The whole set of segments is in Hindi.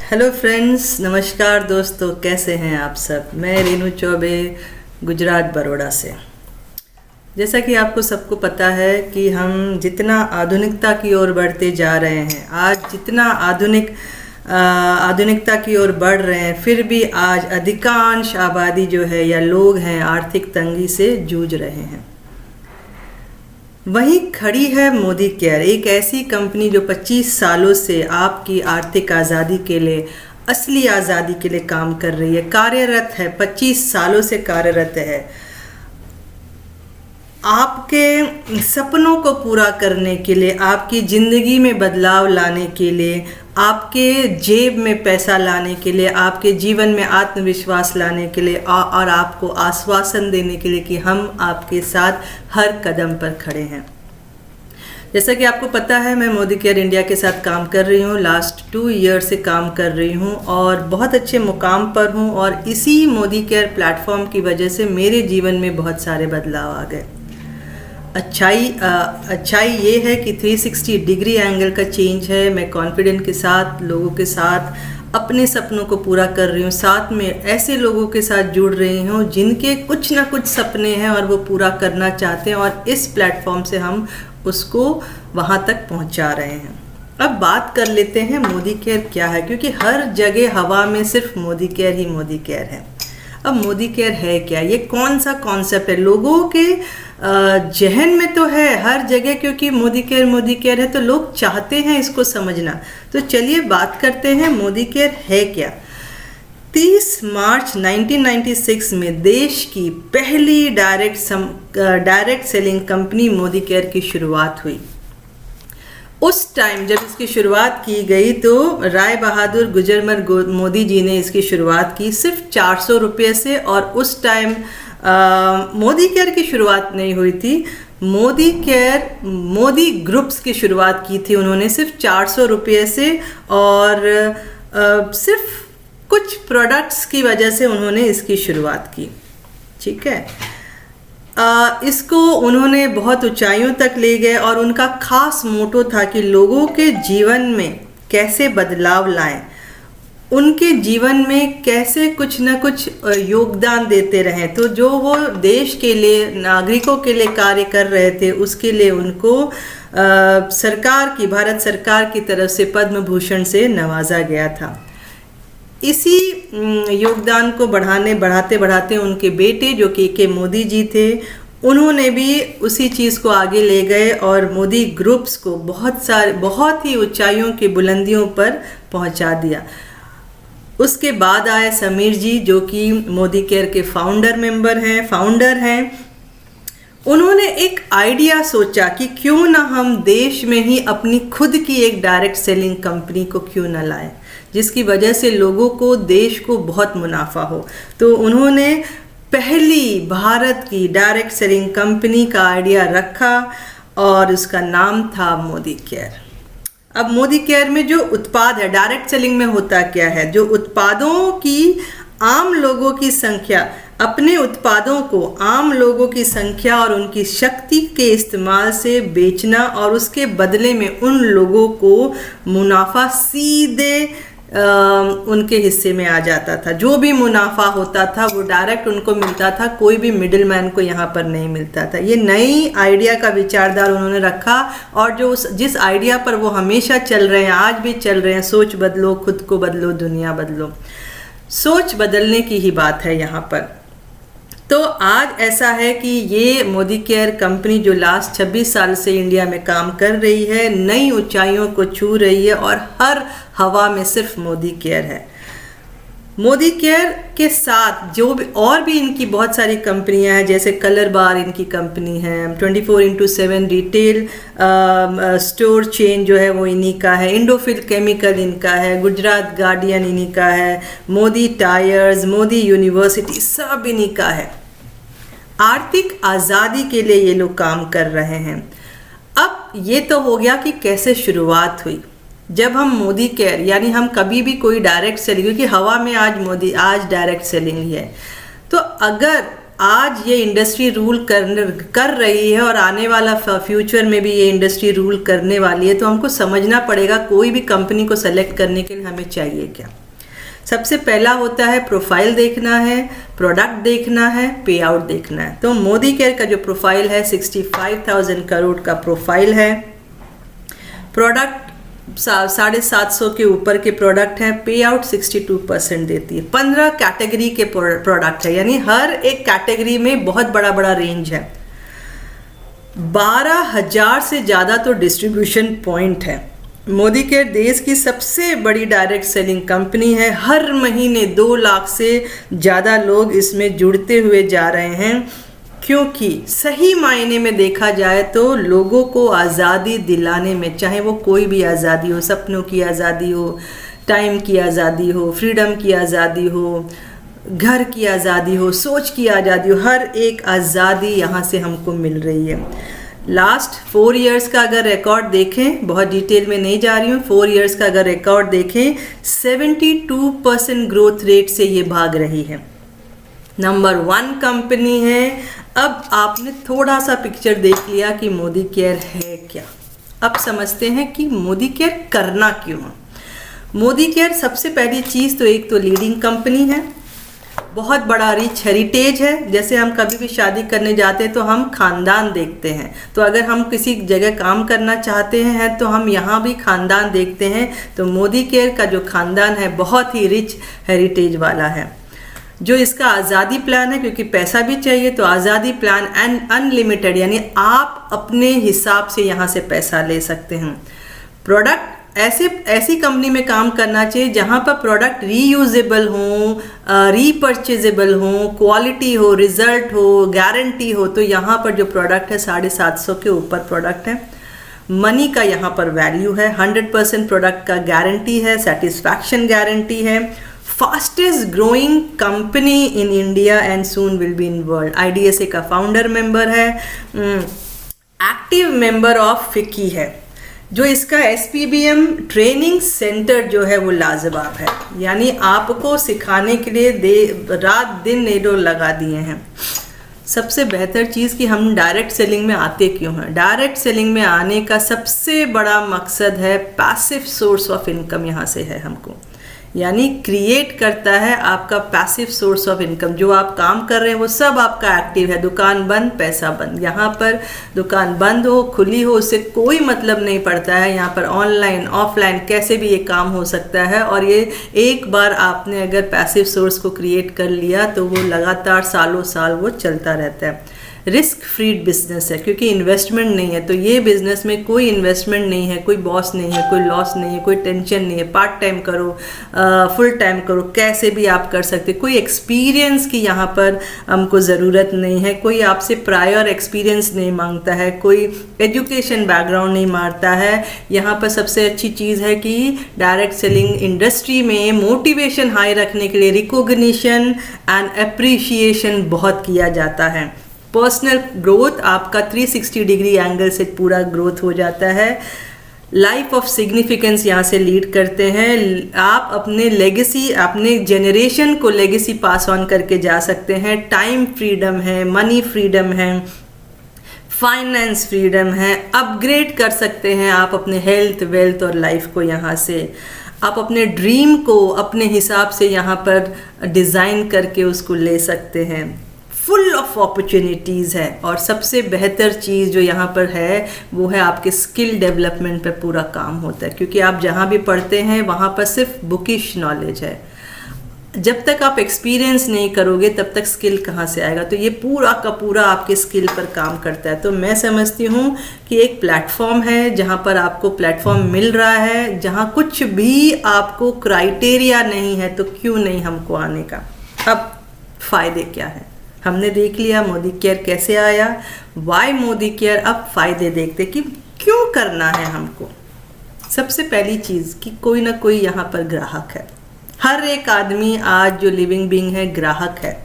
हेलो फ्रेंड्स, नमस्कार दोस्तों, कैसे हैं आप सब। मैं रेनू चौबे गुजरात बड़ौदा से। जैसा कि आपको सबको पता है कि हम जितना आधुनिकता की ओर बढ़ते जा रहे हैं, आज जितना आधुनिकता की ओर बढ़ रहे हैं, फिर भी आज अधिकांश आबादी जो है या लोग हैं आर्थिक तंगी से जूझ रहे हैं। वहीं खड़ी है मोदी केयर, एक ऐसी कंपनी जो 25 सालों से आपकी आर्थिक आज़ादी के लिए, असली आज़ादी के लिए काम कर रही है, कार्यरत है, 25 सालों से कार्यरत है। आपके सपनों को पूरा करने के लिए, आपकी ज़िंदगी में बदलाव लाने के लिए, आपके जेब में पैसा लाने के लिए, आपके जीवन में आत्मविश्वास लाने के लिए और आपको आश्वासन देने के लिए कि हम आपके साथ हर कदम पर खड़े हैं। जैसा कि आपको पता है, मैं मोदी केयर इंडिया के साथ काम कर रही हूँ। लास्ट 2 ईयर से काम कर रही हूँ और बहुत अच्छे मुकाम पर हूँ। और इसी मोदी केयर प्लेटफॉर्म की वजह से मेरे जीवन में बहुत सारे बदलाव आ गए। अच्छाई ये है कि 360 डिग्री एंगल का चेंज है। मैं कॉन्फिडेंट के साथ लोगों के साथ अपने सपनों को पूरा कर रही हूँ। साथ में ऐसे लोगों के साथ जुड़ रही हूँ जिनके कुछ ना कुछ सपने हैं और वो पूरा करना चाहते हैं, और इस प्लेटफॉर्म से हम उसको वहाँ तक पहुँचा रहे हैं। अब बात कर लेते हैं मोदी केयर क्या है, क्योंकि हर जगह हवा में सिर्फ मोदी केयर ही मोदी केयर है। अब मोदी केयर है क्या, ये कौन सा कॉन्सेप्ट है? लोगों के जहन में तो है हर जगह, क्योंकि मोदी केयर है तो लोग चाहते हैं इसको समझना। तो चलिए बात करते हैं मोदी केयर है क्या। 30 मार्च 1996 में देश की पहली direct selling company Modi care की शुरुआत हुई। उस टाइम जब इसकी शुरुआत की गई तो राय बहादुर गुजरमल मोदी जी ने इसकी शुरुआत की सिर्फ 400 रुपये से। और उस टाइम मोदी केयर की शुरुआत नहीं हुई थी, मोदी ग्रुप्स की शुरुआत की थी उन्होंने सिर्फ 400 रुपये से। और सिर्फ कुछ प्रोडक्ट्स की वजह से उन्होंने इसकी शुरुआत की। ठीक है, इसको उन्होंने बहुत ऊंचाइयों तक ले गए और उनका खास मोटो था कि लोगों के जीवन में कैसे बदलाव लाएं, उनके जीवन में कैसे कुछ न कुछ योगदान देते रहें। तो जो वो देश के लिए, नागरिकों के लिए कार्य कर रहे थे, उसके लिए उनको भारत सरकार की तरफ से पद्म भूषण से नवाजा गया था। इसी योगदान को बढ़ाते उनके बेटे जो के मोदी जी थे, उन्होंने भी उसी चीज़ को आगे ले गए और मोदी ग्रुप्स को बहुत ही ऊंचाइयों की बुलंदियों पर पहुंचा दिया। उसके बाद आए समीर जी, जो कि मोदी केयर के फाउंडर हैं। उन्होंने एक आइडिया सोचा कि क्यों ना हम देश में ही अपनी खुद की एक डायरेक्ट सेलिंग कंपनी को क्यों ना लाएं, जिसकी वजह से लोगों को, देश को बहुत मुनाफा हो। तो उन्होंने पहली भारत की डायरेक्ट सेलिंग कंपनी का आइडिया रखा और उसका नाम था मोदी केयर। अब मोदी केयर में जो उत्पाद है, डायरेक्ट सेलिंग में होता क्या है, जो उत्पादों की आम लोगों की संख्या, अपने उत्पादों को आम लोगों की संख्या और उनकी शक्ति के इस्तेमाल से बेचना, और उसके बदले में उन लोगों को मुनाफा सीधे उनके हिस्से में आ जाता था। जो भी मुनाफा होता था वो डायरेक्ट उनको मिलता था, कोई भी मिडिल मैन को यहाँ पर नहीं मिलता था। ये नई आइडिया का विचारधारा उन्होंने रखा, और जिस आइडिया पर वो हमेशा चल रहे हैं, आज भी चल रहे हैं, सोच बदलो, खुद को बदलो, दुनिया बदलो। सोच बदलने की ही बात है यहाँ पर। तो आज ऐसा है कि ये मोदी केयर कंपनी जो लास्ट 26 साल से इंडिया में काम कर रही है, नई ऊंचाइयों को छू रही है और हर हवा में सिर्फ मोदी केयर है। मोदी केयर के साथ जो भी और भी इनकी बहुत सारी कंपनियां हैं, जैसे कलर बार इनकी कंपनी है, 24/7 रिटेल स्टोर चेन जो है वो इन्हीं का है, इंडोफिल केमिकल इनका है, गुजरात गार्डियन इन्हीं का है, मोदी टायर्स, मोदी यूनिवर्सिटी, सब इन्हीं का है। आर्थिक आज़ादी के लिए ये लोग काम कर रहे हैं। अब ये तो हो गया कि कैसे शुरुआत हुई। जब हम मोदी केयर, यानी हम कभी भी कोई डायरेक्ट सेलिंग, क्योंकि हवा में आज डायरेक्ट सेलिंग ही है, तो अगर आज ये इंडस्ट्री रूल कर रही है और आने वाला फ्यूचर में भी ये इंडस्ट्री रूल करने वाली है, तो हमको समझना पड़ेगा कोई भी कंपनी को सेलेक्ट करने के लिए हमें चाहिए क्या। सबसे पहला होता है प्रोफाइल देखना है, प्रोडक्ट देखना है, पे आउट देखना है। तो मोदी केयर का जो प्रोफाइल है 65,000 करोड़ का प्रोफाइल है। प्रोडक्ट 750 के ऊपर के प्रोडक्ट हैं। पे आउट 62% देती है। 15 कैटेगरी के प्रोडक्ट है, यानी हर एक कैटेगरी में बहुत बड़ा बड़ा रेंज है। 12,000 से ज़्यादा तो डिस्ट्रीब्यूशन पॉइंट है। मोदी केयर देश की सबसे बड़ी डायरेक्ट सेलिंग कंपनी है। हर महीने 2 लाख से ज़्यादा लोग इसमें जुड़ते हुए जा रहे हैं, क्योंकि सही मायने में देखा जाए तो लोगों को आज़ादी दिलाने में, चाहे वो कोई भी आज़ादी हो, सपनों की आज़ादी हो, टाइम की आज़ादी हो, फ्रीडम की आज़ादी हो, घर की आज़ादी हो, सोच की आज़ादी हो, हर एक आज़ादी यहाँ से हमको मिल रही है। लास्ट 4 इयर्स का अगर रिकॉर्ड देखें, बहुत डिटेल में नहीं जा रही हूँ, 4 इयर्स का अगर रिकॉर्ड देखें 72% ग्रोथ रेट से ये भाग रही है। नंबर 1 कंपनी है। अब आपने थोड़ा सा पिक्चर देख लिया कि मोदी केयर है क्या। अब समझते हैं कि मोदी केयर करना क्यों है। मोदी केयर सबसे पहली चीज़ तो एक तो लीडिंग कंपनी है, बहुत बड़ा रिच हेरिटेज है। जैसे हम कभी भी शादी करने जाते हैं तो हम खानदान देखते हैं, तो अगर हम किसी जगह काम करना चाहते हैं तो हम यहाँ भी खानदान देखते हैं। तो मोदी केयर का जो खानदान है बहुत ही रिच हेरिटेज वाला है। जो इसका आज़ादी प्लान है, क्योंकि पैसा भी चाहिए, तो आज़ादी प्लान एंड अनलिमिटेड, यानी आप अपने हिसाब से यहाँ से पैसा ले सकते हैं। प्रोडक्ट ऐसी कंपनी में काम करना चाहिए जहाँ पर प्रोडक्ट रीयूजेबल हो, रीपर्चेजेबल हो, क्वालिटी हो, रिजल्ट हो, गारंटी हो। तो यहाँ पर जो प्रोडक्ट है 750 के ऊपर प्रोडक्ट है। मनी का यहाँ पर वैल्यू है। 100% प्रोडक्ट का गारंटी है, सेटिस्फैक्शन गारंटी है। Fastest growing company in India and soon will be in world. IDSA का फाउंडर मेंबर है, एक्टिव मेंबर ऑफ फिकी है। जो इसका SPBM ट्रेनिंग सेंटर जो है वो लाजवाब है, यानी आपको सिखाने के लिए रात दिन ये लोग लगा दिए हैं। सबसे बेहतर चीज़ कि हम डायरेक्ट सेलिंग में आते क्यों हैं। डायरेक्ट सेलिंग में आने का सबसे बड़ा मकसद है पैसिव सोर्स ऑफ इनकम यहाँ से है हमको, यानी क्रिएट करता है आपका पैसिव सोर्स ऑफ इनकम। जो आप काम कर रहे हैं वो सब आपका एक्टिव है। दुकान बंद, पैसा बंद। यहाँ पर दुकान बंद हो, खुली हो, उससे कोई मतलब नहीं पड़ता है। यहाँ पर ऑनलाइन ऑफलाइन कैसे भी ये काम हो सकता है। और ये एक बार आपने अगर पैसिव सोर्स को क्रिएट कर लिया तो वो लगातार सालों साल वो चलता रहता है। रिस्क फ्री बिजनेस है, क्योंकि इन्वेस्टमेंट नहीं है। तो ये बिजनेस में कोई इन्वेस्टमेंट नहीं है, कोई बॉस नहीं है, कोई लॉस नहीं है, कोई टेंशन नहीं है। पार्ट टाइम करो, फुल टाइम करो, कैसे भी आप कर सकते। कोई एक्सपीरियंस की यहाँ पर हमको ज़रूरत नहीं है। कोई आपसे प्रायर एक्सपीरियंस नहीं मांगता है, कोई एजुकेशन बैकग्राउंड नहीं मारता है। यहाँ पर सबसे अच्छी चीज़ है कि डायरेक्ट सेलिंग इंडस्ट्री में मोटिवेशन हाई रखने के लिए रिकॉग्निशन एंड अप्रिशिएशन बहुत किया जाता है। पर्सनल ग्रोथ आपका 360 डिग्री एंगल से पूरा ग्रोथ हो जाता है। लाइफ ऑफ सिग्निफिकेंस यहाँ से लीड करते हैं। आप अपने लेगेसी, अपने जेनरेशन को लेगेसी पास ऑन करके जा सकते हैं। टाइम फ्रीडम है, मनी फ्रीडम है, फाइनेंस फ्रीडम है। अपग्रेड कर सकते हैं आप अपने हेल्थ, वेल्थ और लाइफ को। यहाँ से आप अपने ड्रीम को अपने हिसाब से यहाँ पर डिज़ाइन करके उसको ले सकते हैं। फुल ऑफ अपॉर्चुनिटीज़ है। और सबसे बेहतर चीज़ जो यहाँ पर है वो है आपके स्किल डेवलपमेंट पे पूरा काम होता है, क्योंकि आप जहाँ भी पढ़ते हैं वहाँ पर सिर्फ बुकिश नॉलेज है। जब तक आप एक्सपीरियंस नहीं करोगे तब तक स्किल कहाँ से आएगा। तो ये पूरा का पूरा आपके स्किल पर काम करता है। तो मैं समझती हूँ कि एक प्लेटफॉर्म है जहाँ पर आपको प्लेटफॉर्म मिल रहा है, जहाँ कुछ भी आपको क्राइटेरिया नहीं है, तो क्यों नहीं हमको आने का। अब फ़ायदे क्या है हमने देख लिया, मोदी केयर कैसे आया, वाई मोदी केयर। अब फ़ायदे देखते कि क्यों करना है हमको। सबसे पहली चीज़ कि कोई ना कोई यहाँ पर ग्राहक है। हर एक आदमी आज जो लिविंग बीइंग है ग्राहक है।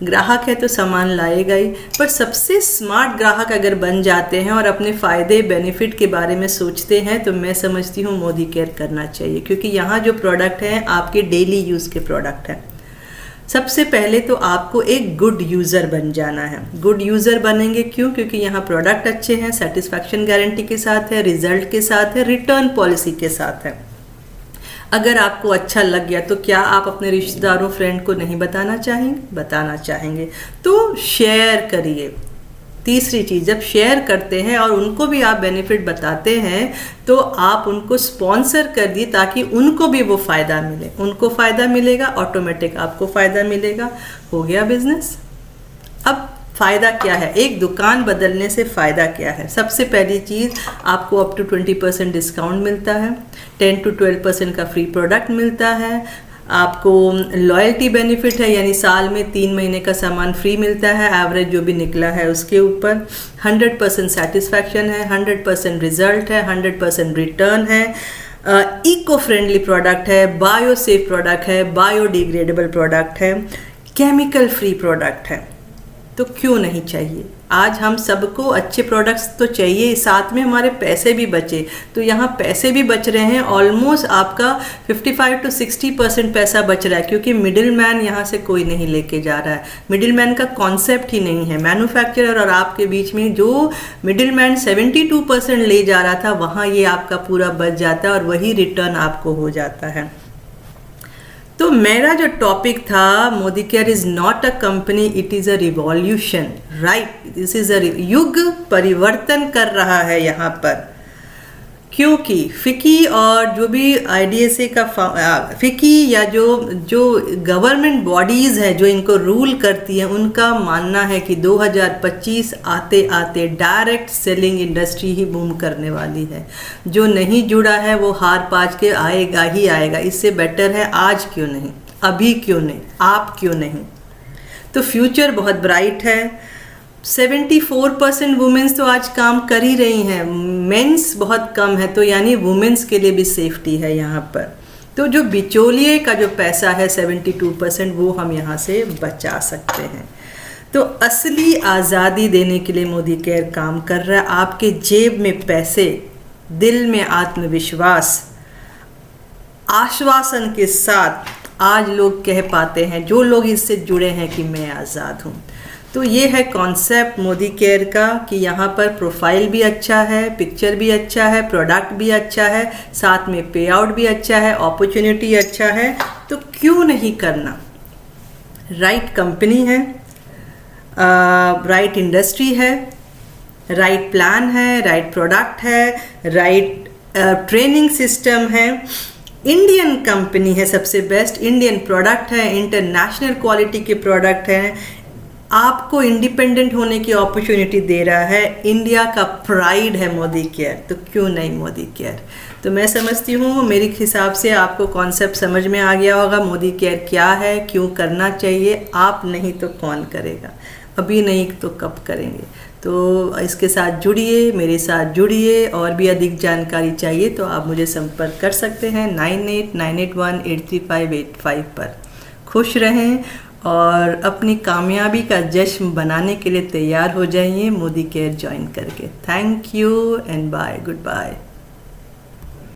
ग्राहक है तो सामान लाएगा ही, पर सबसे स्मार्ट ग्राहक अगर बन जाते हैं और अपने फ़ायदे बेनिफिट के बारे में सोचते हैं तो मैं समझती हूँ मोदी केयर करना चाहिए, क्योंकि यहाँ जो प्रोडक्ट हैं आपके डेली यूज़ के प्रोडक्ट हैं। सबसे पहले तो आपको एक गुड यूज़र बन जाना है। गुड यूज़र बनेंगे क्यों? क्योंकि यहाँ प्रोडक्ट अच्छे हैं, सेटिस्फैक्शन गारंटी के साथ है, रिजल्ट के साथ है, रिटर्न पॉलिसी के साथ है। अगर आपको अच्छा लग गया तो क्या आप अपने रिश्तेदारों फ्रेंड को नहीं बताना चाहेंगे? बताना चाहेंगे। तो शेयर करिए। तीसरी चीज़, जब शेयर करते हैं और उनको भी आप बेनिफिट बताते हैं तो आप उनको स्पॉन्सर कर दिए ताकि उनको भी वो फ़ायदा मिले। उनको फ़ायदा मिलेगा, ऑटोमेटिक आपको फ़ायदा मिलेगा, हो गया बिजनेस। अब फ़ायदा क्या है? एक दुकान बदलने से फ़ायदा क्या है? सबसे पहली चीज़, आपको अप टू 20% डिस्काउंट मिलता है, 10 to 12% का फ्री प्रोडक्ट मिलता है, आपको लॉयल्टी बेनिफिट है, यानी साल में 3 महीने का सामान फ्री मिलता है, एवरेज जो भी निकला है उसके ऊपर, 100% सेटिस्फैक्शन है, 100% रिजल्ट है, 100% रिटर्न है, इको फ्रेंडली प्रोडक्ट है, बायो सेफ प्रोडक्ट है, बायोडिग्रेडेबल प्रोडक्ट है, केमिकल फ्री प्रोडक्ट है। तो क्यों नहीं चाहिए? आज हम सबको अच्छे प्रोडक्ट्स तो चाहिए, साथ में हमारे पैसे भी बचे। तो यहाँ पैसे भी बच रहे हैं, ऑलमोस्ट आपका 55 to 60% पैसा बच रहा है, क्योंकि मिडिल मैन यहाँ से कोई नहीं लेके जा रहा है। मिडिल मैन का कॉन्सेप्ट ही नहीं है। मैन्युफैक्चरर और आपके बीच में जो मिडिल मैन 72% ले जा रहा था, वहाँ ये आपका पूरा बच जाता है और वही रिटर्न आपको हो जाता है। तो मेरा जो टॉपिक था, Modi care is not a company, it is a revolution, right? This is a युग परिवर्तन कर रहा है यहाँ पर, क्योंकि फिकी और जो भी IDSA का फिकी या जो गवर्नमेंट बॉडीज़ है जो इनको रूल करती हैं, उनका मानना है कि 2025 आते आते डायरेक्ट सेलिंग इंडस्ट्री ही बूम करने वाली है। जो नहीं जुड़ा है वो हार पाज के आएगा ही आएगा। इससे बेटर है आज क्यों नहीं, अभी क्यों नहीं, आप क्यों नहीं? तो फ्यूचर बहुत ब्राइट है। 74% वुमेन्स तो आज काम कर ही रही हैं, मेंस बहुत कम है, तो यानी वुमेन्स के लिए भी सेफ्टी है यहाँ पर। तो जो बिचौलिए का जो पैसा है 72%, वो हम यहाँ से बचा सकते हैं। तो असली आज़ादी देने के लिए मोदी केयर काम कर रहा है। आपके जेब में पैसे, दिल में आत्मविश्वास, आश्वासन के साथ आज लोग कह पाते हैं, जो लोग इससे जुड़े हैं, कि मैं आज़ाद हूँ। तो ये है कॉन्सेप्ट मोदी केयर का कि यहाँ पर प्रोफाइल भी अच्छा है, पिक्चर भी अच्छा है, प्रोडक्ट भी अच्छा है, साथ में पे आउट भी अच्छा है, अपॉर्चुनिटी अच्छा है। तो क्यों नहीं करना? राइट कंपनी है, राइट इंडस्ट्री है, राइट प्लान है, राइट प्रोडक्ट है, राइट ट्रेनिंग सिस्टम है, इंडियन कंपनी है, सबसे बेस्ट इंडियन प्रोडक्ट है, इंटरनेशनल क्वालिटी के प्रोडक्ट हैं, आपको इंडिपेंडेंट होने की अपॉर्चुनिटी दे रहा है, इंडिया का प्राइड है मोदी केयर। तो क्यों नहीं मोदी केयर? तो मैं समझती हूँ, मेरे हिसाब से आपको कॉन्सेप्ट समझ में आ गया होगा, मोदी केयर क्या है, क्यों करना चाहिए। आप नहीं तो कौन करेगा? अभी नहीं तो कब करेंगे? तो इसके साथ जुड़िए, मेरे साथ जुड़िए। और भी अधिक जानकारी चाहिए तो आप मुझे संपर्क कर सकते हैं 9898183585 पर। खुश रहें और अपनी कामयाबी का जश्न बनाने के लिए तैयार हो जाइए मोदी केयर ज्वाइन करके। Thank you and bye, good bye.